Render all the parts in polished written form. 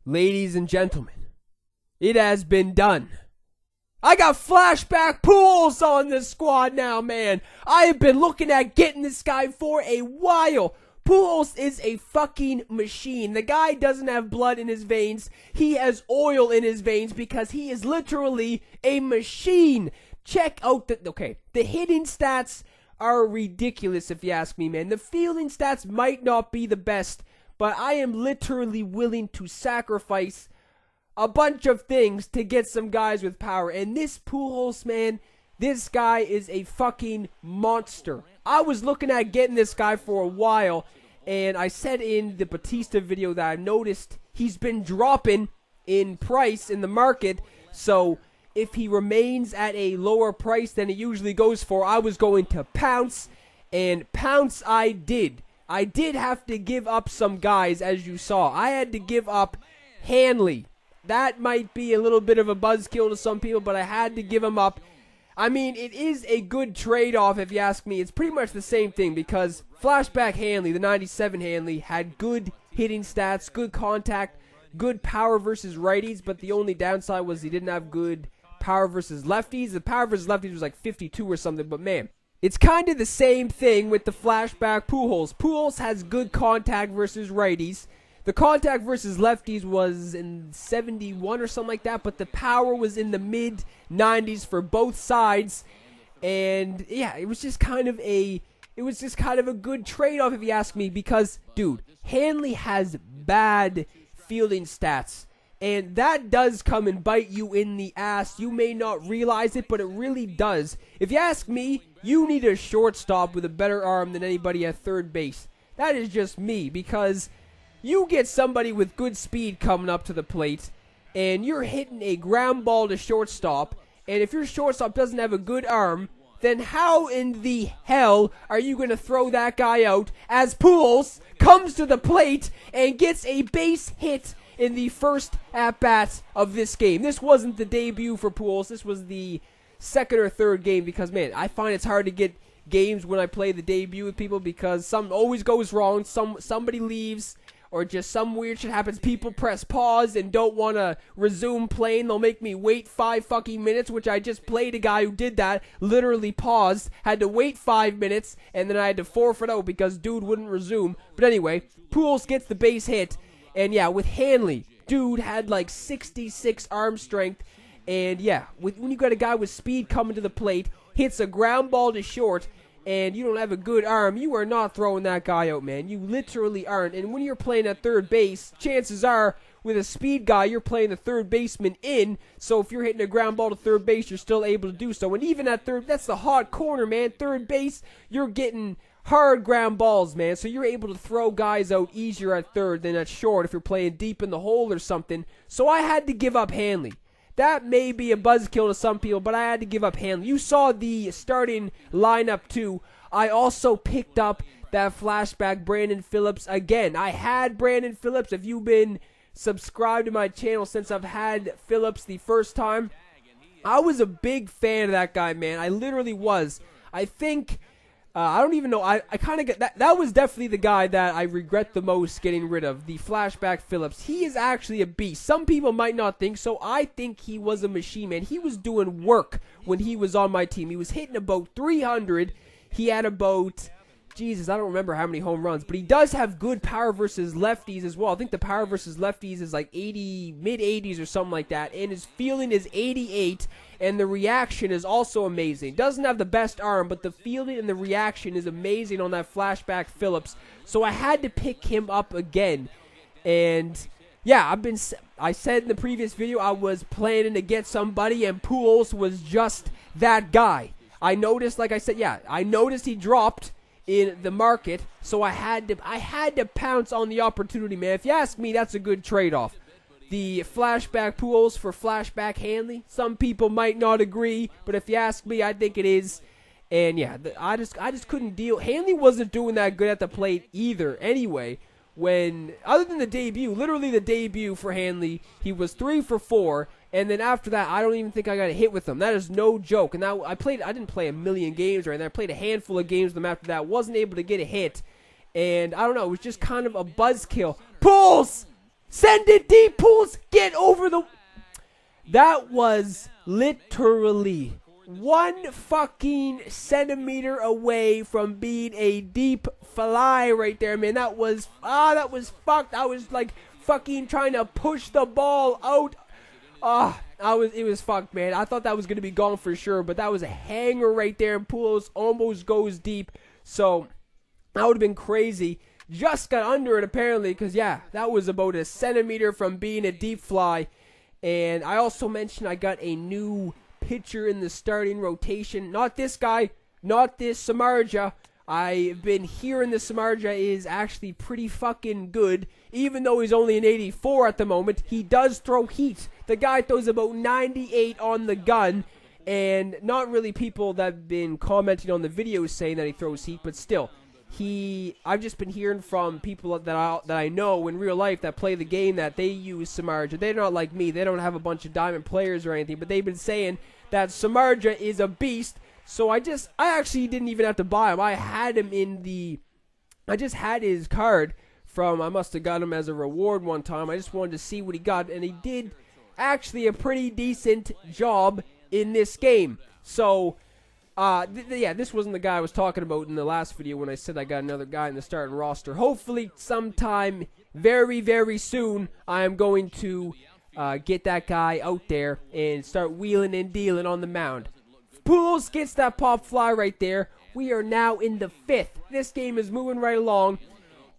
Ladies and gentlemen, it has been done. I got Flashback Pujols on the squad now, man. I have been looking at getting this guy for a while. Pujols is a fucking machine. The guy doesn't have blood in his veins. He has oil in his veins because he is literally a machine. Check out the hitting stats are ridiculous if you ask me, man. The fielding stats might not be the best, but I am literally willing to sacrifice a bunch of things to get some guys with power. And this Pujols, man, this guy is a fucking monster. I was looking at getting this guy for a while, and I said in the Batista video that I noticed he's been dropping in price in the market. So if he remains at a lower price than he usually goes for, I was going to pounce, and pounce I did. I did have to give up some guys, as you saw. I had to give up Hanley. That might be a little bit of a buzzkill to some people, but I had to give him up. I mean, it is a good trade-off if you ask me. It's pretty much the same thing because Flashback Hanley, the 97 Hanley, had good hitting stats, good contact, good power versus righties, but the only downside was he didn't have good power versus lefties. The power versus lefties was like 52 or something, but man, it's kind of the same thing with the Flashback Pujols. Pujols has good contact versus righties. The contact versus lefties was in 71 or something like that, but the power was in the mid-90s for both sides. And yeah, it was just kind of a good trade-off if you ask me, because dude, Hanley has bad fielding stats. And that does come and bite you in the ass. You may not realize it, but it really does. If you ask me, you need a shortstop with a better arm than anybody at third base. That is just me, because you get somebody with good speed coming up to the plate, and you're hitting a ground ball to shortstop, and if your shortstop doesn't have a good arm, then how in the hell are you going to throw that guy out as Pujols comes to the plate and gets a base hit in the first at-bat of this game? This wasn't the debut for Pujols. This was the second or third game because, man, I find it's hard to get games when I play the debut with people because something always goes wrong. Somebody leaves or just some weird shit happens. People press pause and don't want to resume playing. They'll make me wait 5 fucking minutes, which I just played a guy who did that. Literally paused, had to wait 5 minutes, and then I had to forfeit out because dude wouldn't resume. But anyway, Pujols gets the base hit. And yeah, with Hanley, dude had like 66 arm strength. And yeah, when you got a guy with speed coming to the plate, hits a ground ball to short, and you don't have a good arm, you are not throwing that guy out, man. You literally aren't. And when you're playing at third base, chances are, with a speed guy, you're playing the third baseman in. So if you're hitting a ground ball to third base, you're still able to do so. And even at third, that's the hot corner, man. Third base, you're getting hard ground balls, man. So you're able to throw guys out easier at third than at short if you're playing deep in the hole or something. So I had to give up Hanley. That may be a buzzkill to some people, but I had to give up Hanley. You saw the starting lineup too. I also picked up that flashback Brandon Phillips again. I had Brandon Phillips. If you've been subscribed to my channel since I've had Phillips the first time, I was a big fan of that guy, man. I literally was. I think I don't even know. I kind of get that. That was definitely the guy that I regret the most getting rid of. The flashback Phillips. He is actually a beast. Some people might not think so. I think he was a machine, man. He was doing work when he was on my team. He was hitting about 300. He had about, Jesus, I don't remember how many home runs, but he does have good power versus lefties as well. I think the power versus lefties is like 80, mid-80s or something like that, and his fielding is 88, and the reaction is also amazing. Doesn't have the best arm, but the fielding and the reaction is amazing on that flashback Phillips, so I had to pick him up again. And yeah, I said in the previous video I was planning to get somebody, and Pujols was just that guy. I noticed, like I said, yeah, I noticed he dropped in the market, so I had to pounce on the opportunity, man. If you ask me, that's a good trade-off. The flashback Pujols for flashback Hanley. Some people might not agree, but if you ask me, I think it is. And yeah, I just couldn't deal. Hanley wasn't doing that good at the plate either. Anyway, other than the debut, literally the debut for Hanley, he was 3 for 4. And then after that, I don't even think I got a hit with him. That is no joke. And I didn't play a million games or anything. I played a handful of games with him after that. Wasn't able to get a hit. And I don't know, it was just kind of a buzzkill. Pujols! Send it deep, Pujols. Get over the... That was literally 1 fucking centimeter away from being a deep fly right there, man. That was fucked. I was like fucking trying to push the ball out. It was fucked, man. I thought that was going to be gone for sure, but that was a hanger right there, and Pujols almost goes deep. So that would have been crazy. Just got under it apparently, because yeah, that was about a centimeter from being a deep fly. And I also mentioned I got a new pitcher in the starting rotation. Not this guy, not this Samardzija. I've been hearing the Samardzija is actually pretty fucking good. Even though he's only an 84 at the moment, he does throw heat. The guy throws about 98 on the gun. And not really people that have been commenting on the videos saying that he throws heat, but still. I've just been hearing from people that I know in real life that play the game that they use Samardzija. They're not like me. They don't have a bunch of diamond players or anything, but they've been saying that Samardzija is a beast. So I actually didn't even have to buy him. I had him I just had his card from, I must have got him as a reward one time. I just wanted to see what he got, and he did actually a pretty decent job in this game. So, yeah, this wasn't the guy I was talking about in the last video when I said I got another guy in the starting roster. Hopefully, sometime very, very soon, I am going to get that guy out there and start wheeling and dealing on the mound. Pujols gets that pop fly right there. We are now in the 5th. This game is moving right along,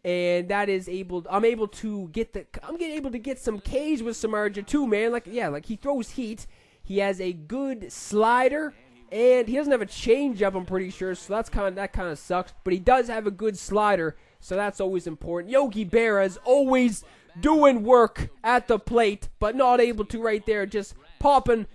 and I'm able to get some K's with Samardzija too, man. Like he throws heat. He has a good slider, and he doesn't have a changeup, I'm pretty sure, so that kind of sucks. But he does have a good slider, so that's always important. Yogi Berra is always doing work at the plate, but not able to right there, just popping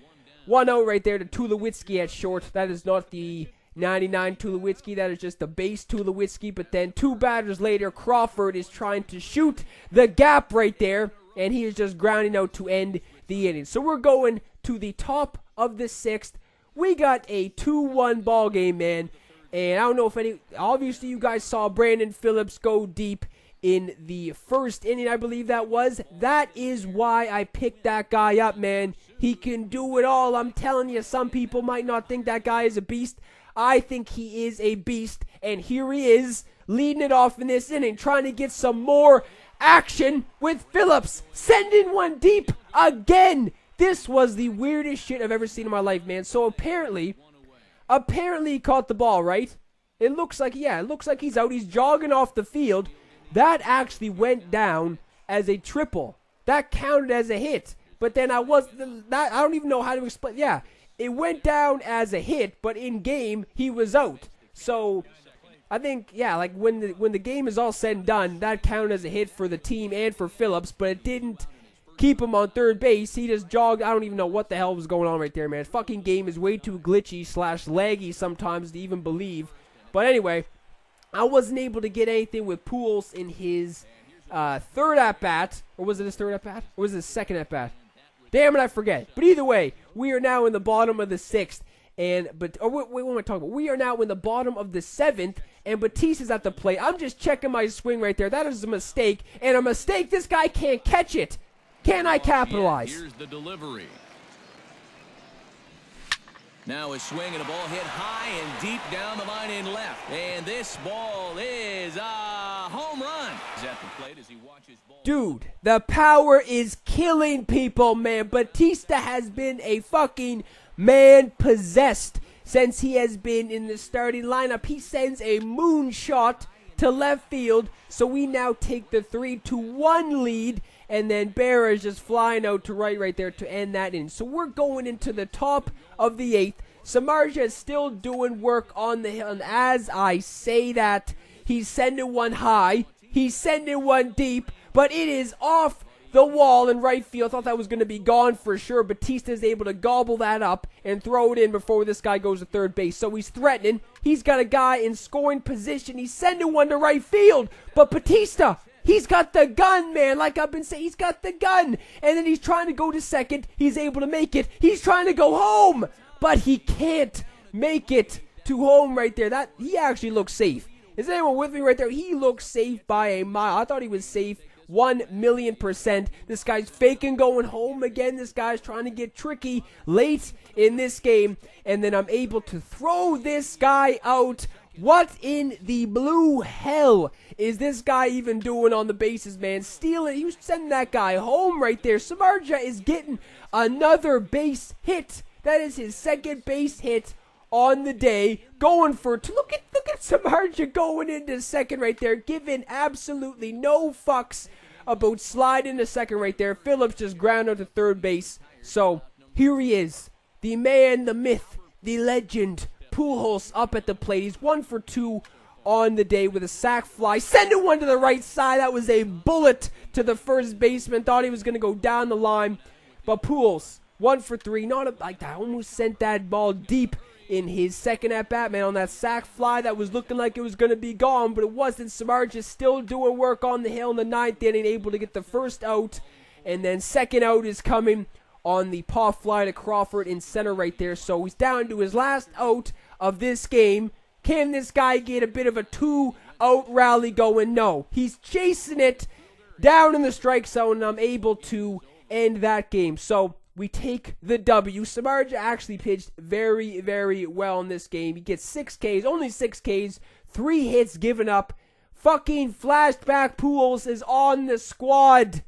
one out right there to Tulowitzki at short. That is not the 99 Tulowitzki, that is just the base Tulowitzki. But then 2 batters later, Crawford is trying to shoot the gap right there, and he is just grounding out to end the inning. So we're going to the top of the 6th. We got a 2-1 ball game, man. And I don't know if obviously you guys saw Brandon Phillips go deep in the 1st inning, I believe that was. That is why I picked that guy up, man. He can do it all. I'm telling you, some people might not think that guy is a beast. I think he is a beast. And here he is, leading it off in this inning, trying to get some more action with Phillips. Sending one deep again. This was the weirdest shit I've ever seen in my life, man. So apparently he caught the ball, right? It looks like he's out. He's jogging off the field. That actually went down as a triple. That counted as a hit. But then I don't even know how to explain. Yeah, it went down as a hit, but in game he was out. So I think, yeah, like when the game is all said and done, that counted as a hit for the team and for Phillips, but it didn't keep him on third base. He just jogged. I don't even know what the hell was going on right there, man. Fucking game is way too glitchy / laggy sometimes to even believe. But anyway, I wasn't able to get anything with Pujols in his 3rd at-bat. Or was it his 3rd at-bat? Or was it his 2nd at-bat? Damn it, I forget. But either way, we are now in the bottom of the 6th. Wait, what am I talking about? We are now in the bottom of the 7th, and Batista's at the plate. I'm just checking my swing right there. That is a mistake. And a mistake, this guy can't catch it. Can I capitalize? Here's the delivery. Now a swing and a ball hit high and deep down the line in left. And this ball is a home run. He's at the plate as he watches ball. Dude, the power is killing people, man. Batista has been a fucking man possessed since he has been in the starting lineup. He sends a moonshot to left field, so we now take the 3-1 lead. And then Berra is just flying out to right there to end that in. So we're going into the top of the 8th. Samardzija is still doing work on the hill. And as I say that, he's sending one high. He's sending one deep. But it is off the wall in right field. I thought that was going to be gone for sure. Batista is able to gobble that up and throw it in before this guy goes to third base. So he's threatening. He's got a guy in scoring position. He's sending one to right field. But Batista, he's got the gun, man. Like I've been saying, he's got the gun. And then he's trying to go to second. He's able to make it. He's trying to go home. But he can't make it to home right there. He actually looks safe. Is anyone with me right there? He looks safe by a mile. I thought he was safe 1,000,000%. This guy's faking going home again. This guy's trying to get tricky late in this game. And then I'm able to throw this guy out. What in the blue hell is this guy even doing on the bases, man? Stealing. He was sending that guy home right there. Samardzija is getting another base hit. That is his second base hit on the day. Going for two. Look at Samardzija going into second right there. Giving absolutely no fucks about sliding to second right there. Phillips just grounded to third base. So here he is. The man, the myth, the legend. Pujols up at the plate. He's 1 for 2 on the day with a sac fly. Sending one to the right side. That was a bullet to the first baseman. Thought he was going to go down the line. But Pujols, 1 for 3. Like that. Almost sent that ball deep in his second at-bat, man, on that sac fly. That was looking like it was going to be gone, but it wasn't. Samardzija still doing work on the hill in the ninth inning, able to get the first out. And then second out is coming on the pop fly to Crawford in center right there. So he's down to his last out of this game. Can this guy get a bit of a 2-out rally going? No. He's chasing it down in the strike zone, and I'm able to end that game. So we take the W. Samardzija actually pitched very, very well in this game. He gets 6 Ks, only 6 Ks, 3 hits given up. Fucking flashback Pujols is on the squad.